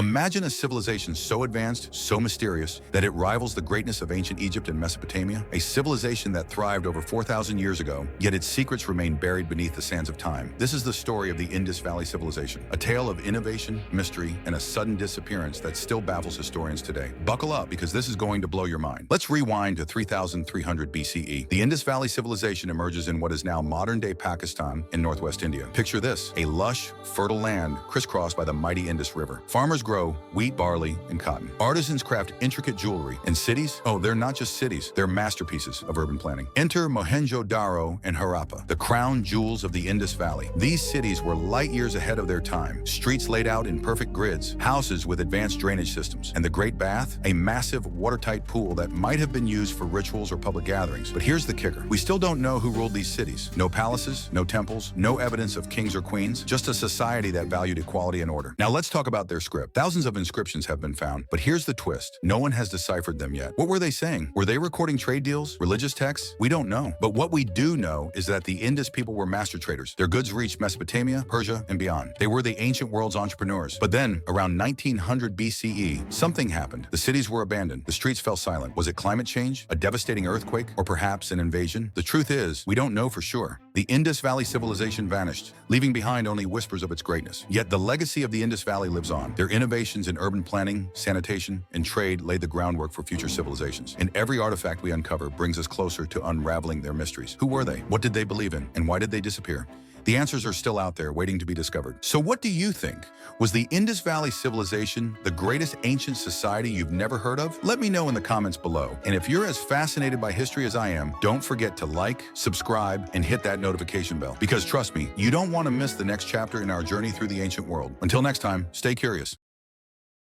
Imagine a civilization so advanced, so mysterious, that it rivals the greatness of ancient Egypt and Mesopotamia, a civilization that thrived over 4,000 years ago, yet its secrets remain buried beneath the sands of time. This is the story of the Indus Valley Civilization, a tale of innovation, mystery, and a sudden disappearance that still baffles historians today. Buckle up, because this is going to blow your mind. Let's rewind to 3,300 BCE. The Indus Valley Civilization emerges in what is now modern-day Pakistan in northwest India. Picture this, a lush, fertile land crisscrossed by the mighty Indus River. Farmers grow wheat, barley, and cotton. Artisans craft intricate jewelry. And cities? Oh, they're not just cities, they're masterpieces of urban planning. Enter Mohenjo-Daro and Harappa, the crown jewels of the Indus Valley. These cities were light years ahead of their time. Streets laid out in perfect grids, houses with advanced drainage systems, and the Great Bath, a massive watertight pool that might have been used for rituals or public gatherings. But here's the kicker. We still don't know who ruled these cities. No palaces, no temples, no evidence of kings or queens, just a society that valued equality and order. Now let's talk about their script. Thousands of inscriptions have been found, but here's the twist. No one has deciphered them yet. What were they saying? Were they recording trade deals, religious texts? We don't know. But what we do know is that the Indus people were master traders. Their goods reached Mesopotamia, Persia, and beyond. They were the ancient world's entrepreneurs. But then, around 1900 BCE, something happened. The cities were abandoned. The streets fell silent. Was it climate change, a devastating earthquake, or perhaps an invasion? The truth is, we don't know for sure. The Indus Valley Civilization vanished, leaving behind only whispers of its greatness. Yet the legacy of the Indus Valley lives on. Their innovations in urban planning, sanitation, and trade laid the groundwork for future civilizations. And every artifact we uncover brings us closer to unraveling their mysteries. Who were they? What did they believe in? And why did they disappear? The answers are still out there waiting to be discovered. So what do you think? Was the Indus Valley Civilization the greatest ancient society you've never heard of? Let me know in the comments below. And if you're as fascinated by history as I am, don't forget to like, subscribe, and hit that notification bell. Because trust me, you don't want to miss the next chapter in our journey through the ancient world. Until next time, stay curious.